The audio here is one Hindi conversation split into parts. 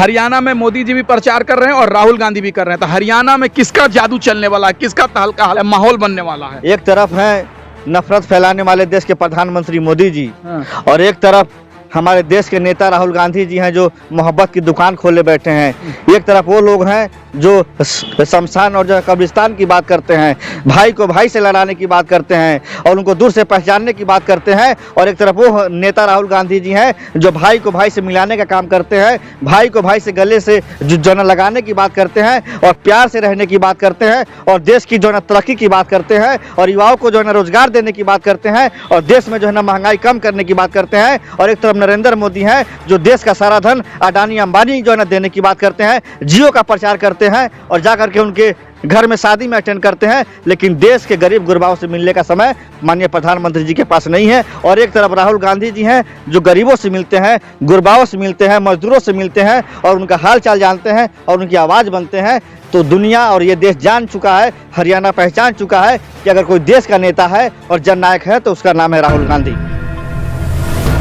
हरियाणा में मोदी जी भी प्रचार कर रहे हैं और राहुल गांधी भी कर रहे हैं, तो हरियाणा में किसका जादू चलने वाला है, किसका तहलका माहौल बनने वाला है? एक तरफ है नफरत फैलाने वाले देश के प्रधानमंत्री मोदी जी, और एक तरफ हमारे देश के नेता राहुल गांधी जी हैं जो मोहब्बत की दुकान खोले बैठे हैं। एक तरफ वो लोग हैं जो शमशान और जो कब्रिस्तान की बात करते हैं, भाई को भाई से लड़ाने की बात करते हैं और उनको दूर से पहचानने की बात करते हैं, और एक तरफ वो नेता राहुल गांधी जी हैं जो भाई को भाई से मिलाने का काम करते हैं, भाई को भाई से गले से जो न लगाने की बात करते हैं और प्यार से रहने की बात करते हैं और देश की जो न तरक्की की बात करते हैं और युवाओं को जो न रोजगार देने की बात करते हैं और देश में जो है ना महंगाई कम करने की बात करते हैं। और एक तरफ नरेंद्र मोदी हैं जो देश का सारा धन अडानी अंबानी जो है ना देने की बात करते हैं, जियो का प्रचार करते हैं और जाकर के उनके घर में शादी में अटेंड करते हैं, लेकिन देश के गरीब गुरबाओं से मिलने का समय माननीय प्रधानमंत्री जी के पास नहीं है। और एक तरफ राहुल गांधी जी हैं जो गरीबों से मिलते हैं, गुरबाओं से मिलते हैं, मजदूरों से मिलते हैं और उनका हाल चाल जानते हैं और उनकी आवाज़ बनते हैं। तो दुनिया और ये देश जान चुका है, हरियाणा पहचान चुका है कि अगर कोई देश का नेता है और जननायक है तो उसका नाम है राहुल गांधी।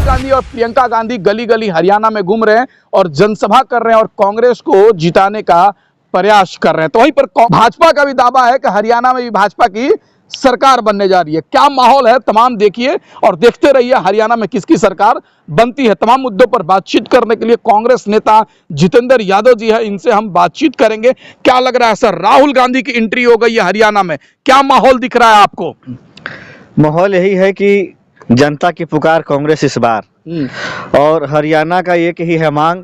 गांधी और प्रियंका गांधी गली गली हरियाणा में घूम रहे हैं और जनसभा कर रहे हैं और कांग्रेस को जिताने का प्रयास कर रहे हैं। तो वहीं पर भाजपा का भी दावा है कि हरियाणा में भी भाजपा की सरकार बनने जा रही है। क्या माहौल है तमाम देखिए और देखते रहिए हरियाणा में किसकी सरकार बनती है। तमाम मुद्दों पर बातचीत करने के लिए कांग्रेस नेता जितेंद्र यादव जी है, इनसे हम बातचीत करेंगे। क्या लग रहा है सर, राहुल गांधी की एंट्री हो गई है हरियाणा में, क्या माहौल दिख रहा है आपको? माहौल यही है कि जनता की पुकार कांग्रेस इस बार, और हरियाणा का एक ही है मांग,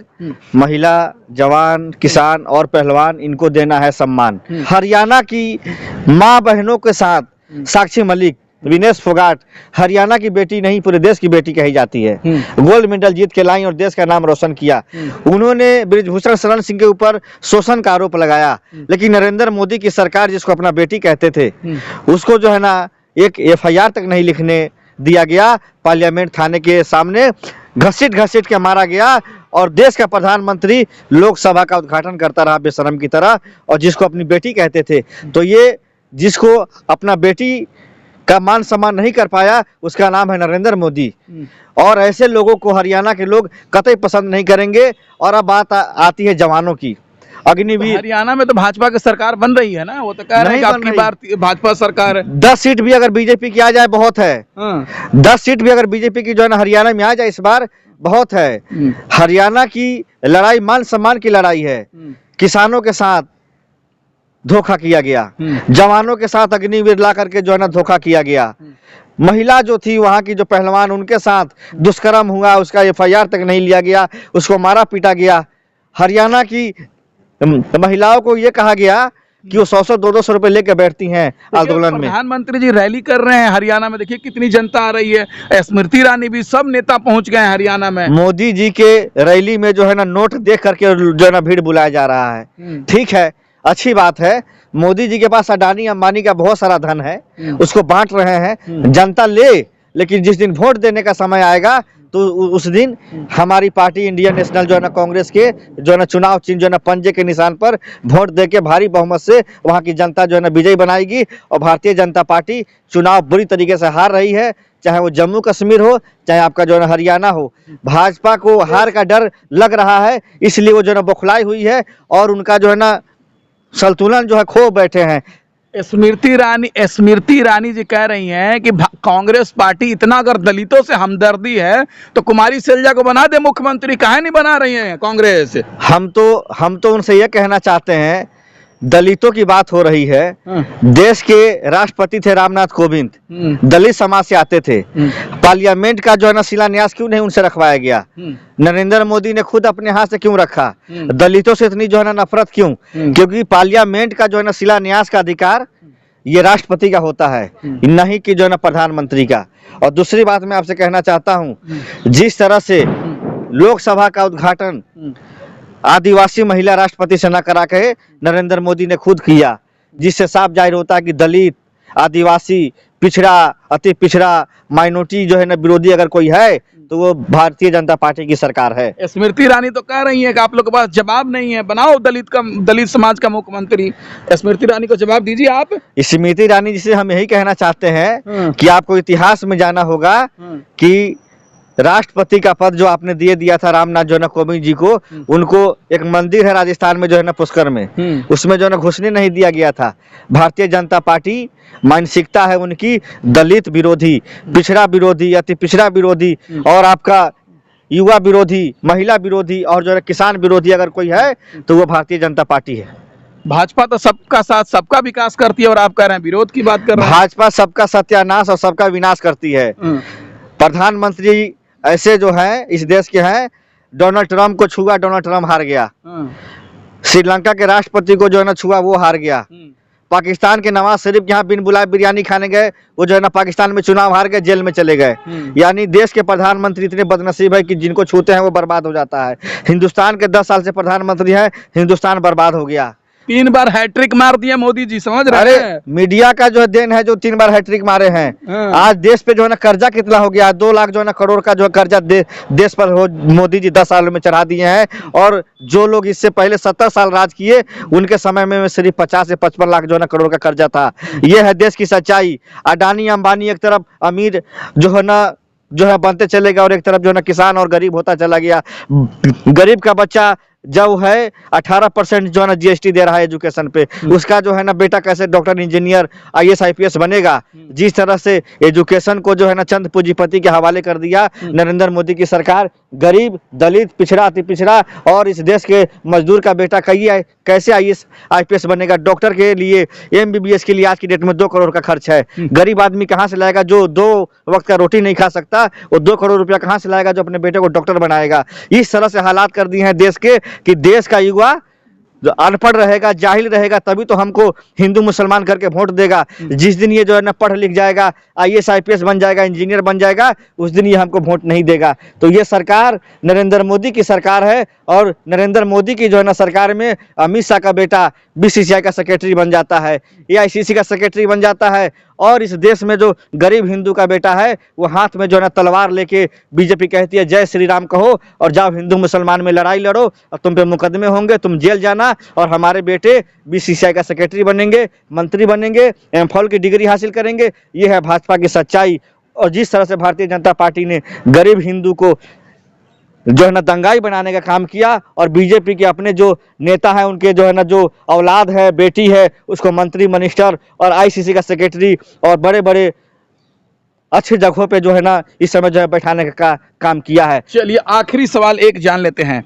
महिला, जवान, किसान और पहलवान इनको देना है सम्मान। हरियाणा की माँ बहनों के साथ साक्षी मलिक, विनेश फोगाट हरियाणा की बेटी नहीं पूरे देश की बेटी कही जाती है। गोल्ड मेडल जीत के लाई और देश का नाम रोशन किया। उन्होंने बृजभूषण शरण सिंह के ऊपर शोषण का आरोप लगाया, लेकिन नरेंद्र मोदी की सरकार जिसको अपना बेटी कहते थे उसको जो है ना एक FIR तक नहीं लिखने दिया गया, पार्लियामेंट थाने के सामने घसीट घसीट के मारा गया और देश का प्रधानमंत्री लोकसभा का उद्घाटन करता रहा बेशरम की तरह, और जिसको अपनी बेटी कहते थे। तो ये जिसको अपना बेटी का मान सम्मान नहीं कर पाया उसका नाम है नरेंद्र मोदी, और ऐसे लोगों को हरियाणा के लोग कतई पसंद नहीं करेंगे। और अब बात आती है जवानों की। अग्निवीर हरियाणा में तो भाजपा की सरकार बन रही है ना, वो तो कह रहे हैं कि आपकी बार भाजपा सरकार है। 10 सीट भी अगर बीजेपी की आ जाए बहुत है। 10 सीट भी अगर बीजेपी की जो है ना हरियाणा में आ जाए इस बार बहुत है। हरियाणा की लड़ाई मान सम्मान की लड़ाई है। किसानों के साथ धोखा किया गया, जवानों के साथ अग्निवीर ला करके जो है ना धोखा किया गया। महिला जो थी वहां की जो पहलवान, उनके साथ दुष्कर्म हुआ, उसका FIR तक नहीं लिया गया, उसको मारा पीटा गया। हरियाणा की महिलाओं को ये कहा गया कि वो 100-200 रुपए लेके बैठती हैं आंदोलन में। प्रधानमंत्री जी रैली कर रहे हैं हरियाणा में, देखिए कितनी जनता आ रही है। स्मृति ईरानी भी, सब नेता पहुंच गए हैं हरियाणा में। मोदी जी के रैली में जो है ना नोट देख करके जो है ना भीड़ बुलाया जा रहा है। ठीक है, अच्छी बात है। मोदी जी के पास अडानी अंबानी का बहुत सारा धन है, उसको बांट रहे हैं, जनता ले। लेकिन जिस दिन वोट देने का समय आएगा तो उस दिन हमारी पार्टी इंडियन नेशनल जो है ना कांग्रेस के जो है ना चुनाव चिन्ह जो है ना पंजे के निशान पर वोट देके भारी बहुमत से वहां की जनता जो है ना विजयी बनाएगी। और भारतीय जनता पार्टी चुनाव बुरी तरीके से हार रही है, चाहे वो जम्मू कश्मीर हो, चाहे आपका जो है ना हरियाणा हो। भाजपा को हार का डर लग रहा है, इसलिए वो जो है ना बौखलाई हुई है और उनका जो है ना संतुलन जो है खो बैठे हैं। स्मृति ईरानी जी कह रही हैं कि कांग्रेस पार्टी इतना अगर दलितों से हमदर्दी है तो कुमारी शैलजा को बना दे मुख्यमंत्री, काहे नहीं बना रही है कांग्रेस? हम तो उनसे यह कहना चाहते हैं, दलितों की बात हो रही है। देश के राष्ट्रपति थे रामनाथ कोविंद, दलित समाज से आते थे। पार्लियामेंट का जो है ना शिलान्यास क्यों नहीं उनसे रखवाया गया? नरेंद्र मोदी ने खुद अपने हाथ से क्यों रखा? दलितों से इतनी जो है ना नफरत क्यों? क्योंकि पार्लियामेंट का जो है ना शिलान्यास का अधिकार ये राष्ट्रपति का होता है, नहीं कि जो है ना प्रधानमंत्री का। और दूसरी बात मैं आपसे कहना चाहता हूँ, जिस तरह से लोकसभा का उद्घाटन आदिवासी महिला राष्ट्रपति से न करा के नरेंद्र मोदी ने खुद किया, जिससे साफ जाहिर होता है कि दलित, आदिवासी, पिछड़ा, अति पिछड़ा, माइनॉरिटी जो है ना विरोधी अगर कोई है तो वो भारतीय जनता पार्टी की सरकार है। स्मृति ईरानी तो कह रही है कि आप लोग के पास जवाब नहीं है, बनाओ दलित समाज का मुख्यमंत्री। स्मृति ईरानी को जवाब दीजिए आप। स्मृति ईरानी जिसे हम यही कहना चाहते हैं कि आपको इतिहास में जाना होगा कि राष्ट्रपति का पद जो आपने दिया था रामनाथ जो है ना कोविंद जी को, उनको एक मंदिर है राजस्थान में जो है ना पुष्कर में, उसमें जो है ना घुसने नहीं दिया गया था। भारतीय जनता पार्टी मानसिकता है उनकी दलित विरोधी, पिछड़ा विरोधी, अति पिछड़ा विरोधी और आपका युवा विरोधी, महिला विरोधी और जो है किसान विरोधी अगर कोई है तो वो भारतीय जनता पार्टी है। भाजपा तो सबका साथ सबका विकास करती है और आप कह रहे हैं विरोध की बात कर रहे हैं। भाजपा सबका सत्यानाश और सबका विनाश करती है। प्रधानमंत्री ऐसे जो है इस देश के हैं, डोनाल्ड ट्रंप को छुआ, डोनाल्ड ट्रंप हार गया। श्रीलंका के राष्ट्रपति को जो है ना छुआ, वो हार गया। पाकिस्तान के नवाज शरीफ यहाँ बिन बुलाए बिरयानी खाने गए, वो जो है ना पाकिस्तान में चुनाव हार गए, जेल में चले गए। यानी देश के प्रधानमंत्री इतने बदनसीब है कि जिनको छूते हैं वो बर्बाद हो जाता है। हिंदुस्तान के 10 साल से प्रधानमंत्री है, हिंदुस्तान बर्बाद हो गया। 3 बार हैट्रिक मार दिया मोदी जी, समझ रहे अरे हैं? मीडिया का जो है देन है जो 3 बार हैट्रिक मारे हैं। आज देश पे जो है ना कर्जा कितना हो गया, 2 लाख जो है ना करोड़ का जो है कर्जा देश पर मोदी जी 10 साल में चढ़ा दिए हैं। और जो लोग इससे पहले 70 साल राज किए उनके समय में सिर्फ 50 से 55 लाख जो है ना करोड़ का कर्जा था। ये है देश की सच्चाई। अडानी अंबानी एक तरफ अमीर जो है बनते चले गए और एक तरफ जो है ना किसान और गरीब होता चला गया। गरीब का बच्चा जो है 18% जो है ना जीएसटी दे रहा है एजुकेशन पे, उसका जो है ना बेटा कैसे डॉक्टर, इंजीनियर, आईएएस आईपीएस बनेगा। जिस तरह से एजुकेशन को जो है ना चंद पूंजीपति के हवाले कर दिया नरेंद्र मोदी की सरकार, गरीब, दलित, पिछड़ा, अति पिछड़ा और इस देश के मजदूर का बेटा कैसे आईएएस आईपीएस बनेगा। डॉक्टर के लिए, एमबीबीएस के लिए आज की डेट में 2 करोड़ का खर्च है। गरीब आदमी कहाँ से लाएगा जो 2 वक्त का रोटी नहीं खा सकता, वो 2 करोड़ रुपया कहाँ से लाएगा जो अपने बेटे को डॉक्टर बनाएगा। इस तरह से हालात कर दिए हैं देश के कि देश का युवा जो अनपढ़ रहेगा, जाहिल रहेगा, तभी तो हमको हिंदू मुसलमान करके वोट देगा। जिस दिन ये जो है ना पढ़ लिख जाएगा, आईएएस आईपीएस बन जाएगा, इंजीनियर बन जाएगा, उस दिन ये हमको वोट नहीं देगा। तो ये सरकार नरेंद्र मोदी की सरकार है और नरेंद्र मोदी की जो है ना सरकार में अमित शाह का बेटा बीसीसीआई का सेक्रेटरी बन जाता है, एआईसीसी का सेक्रेटरी बन जाता है। और इस देश में जो गरीब हिंदू का बेटा है वो हाथ में जो है ना तलवार लेके बीजेपी कहती है जय श्री राम कहो और जाओ हिंदू मुसलमान में लड़ाई लड़ो और तुम पे मुकदमे होंगे, तुम जेल जाना और हमारे बेटे बीसीसीआई का सेक्रेटरी बनेंगे, मंत्री बनेंगे, एमफिल की डिग्री हासिल करेंगे। ये है भाजपा की सच्चाई। और जिस तरह से भारतीय जनता पार्टी ने गरीब हिंदू को जो है ना दंगाई बनाने का काम किया और बीजेपी के अपने जो नेता है उनके जो है ना जो औलाद है, बेटी है, उसको मंत्री, मिनिस्टर और आईसीसी का सेक्रेटरी और बड़े बड़े अच्छे जगहों पे जो है ना इस समय जो है बैठाने का काम किया है। चलिए आखिरी सवाल एक जान लेते हैं।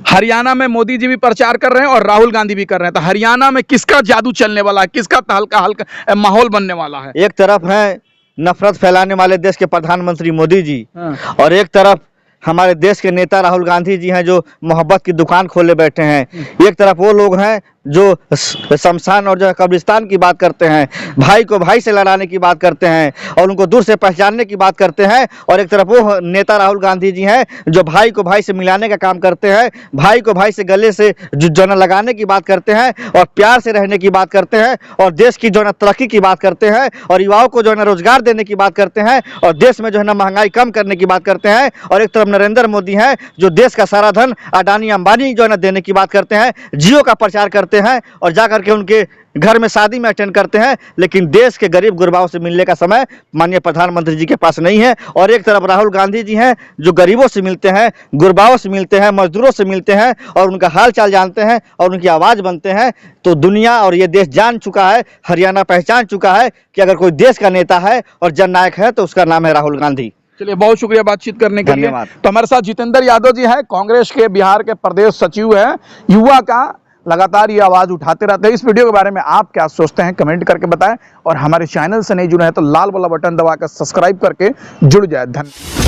हरियाणा में मोदी जी भी प्रचार कर रहे हैं और राहुल गांधी भी कर रहे हैं, तो हरियाणा में किसका जादू चलने वाला है, किसका हल्का माहौल बनने वाला है? एक तरफ है नफरत फैलाने वाले देश के प्रधानमंत्री मोदी जी और एक तरफ हमारे देश के नेता राहुल गांधी जी हैं जो मोहब्बत की दुकान खोले बैठे हैं। एक तरफ वो लोग हैं जो शमशान और जो है कब्रिस्तान की बात करते हैं, भाई को भाई से लड़ाने की बात करते हैं और उनको दूर से पहचानने की बात करते हैं। और एक तरफ वो नेता राहुल गांधी जी हैं जो भाई को भाई से मिलाने का काम करते हैं, भाई को भाई से गले से जो ना लगाने की बात करते हैं और प्यार से रहने की बात करते हैं और देश की जो ना तरक्की की बात करते हैं और युवाओं को जो है ना रोजगार देने की बात करते हैं और देश में जो है ना महंगाई कम करने की बात करते हैं। और एक तरफ नरेंद्र मोदी हैं जो देश का सारा धन अडानी अंबानी जो है ना देने की बात करते हैं, जियो का प्रचार करते हैं और जाकर के उनके घर में शादी में अटेंड करते हैं। लेकिन देश के गरीब गुरबाओं से मिलने का समय माननीय प्रधानमंत्री जी के पास नहीं है। और एक तरफ राहुल गांधी जी हैं जो गरीबों से मिलते हैं, गुरबाओं से मिलते हैं, मजदूरों से मिलते हैं और उनका हाल चाल जानते हैं और उनकी आवाज़ बनते हैं। तो दुनिया और ये देश जान चुका है, हरियाणा पहचान चुका है कि अगर कोई देश का नेता है और जननायक है तो उसका नाम है राहुल गांधी। चलिए बहुत शुक्रिया बातचीत करने के लिए। धन्यवाद। तो हमारे साथ जितेंद्र यादव जी हैं, कांग्रेस के बिहार के प्रदेश सचिव हैं, युवा का लगातार ये आवाज उठाते रहते हैं। इस वीडियो के बारे में आप क्या सोचते हैं कमेंट करके बताएं और हमारे चैनल से नहीं जुड़े हैं तो लाल वाला बटन दबाकर सब्सक्राइब करके जुड़ जाए। धन्यवाद।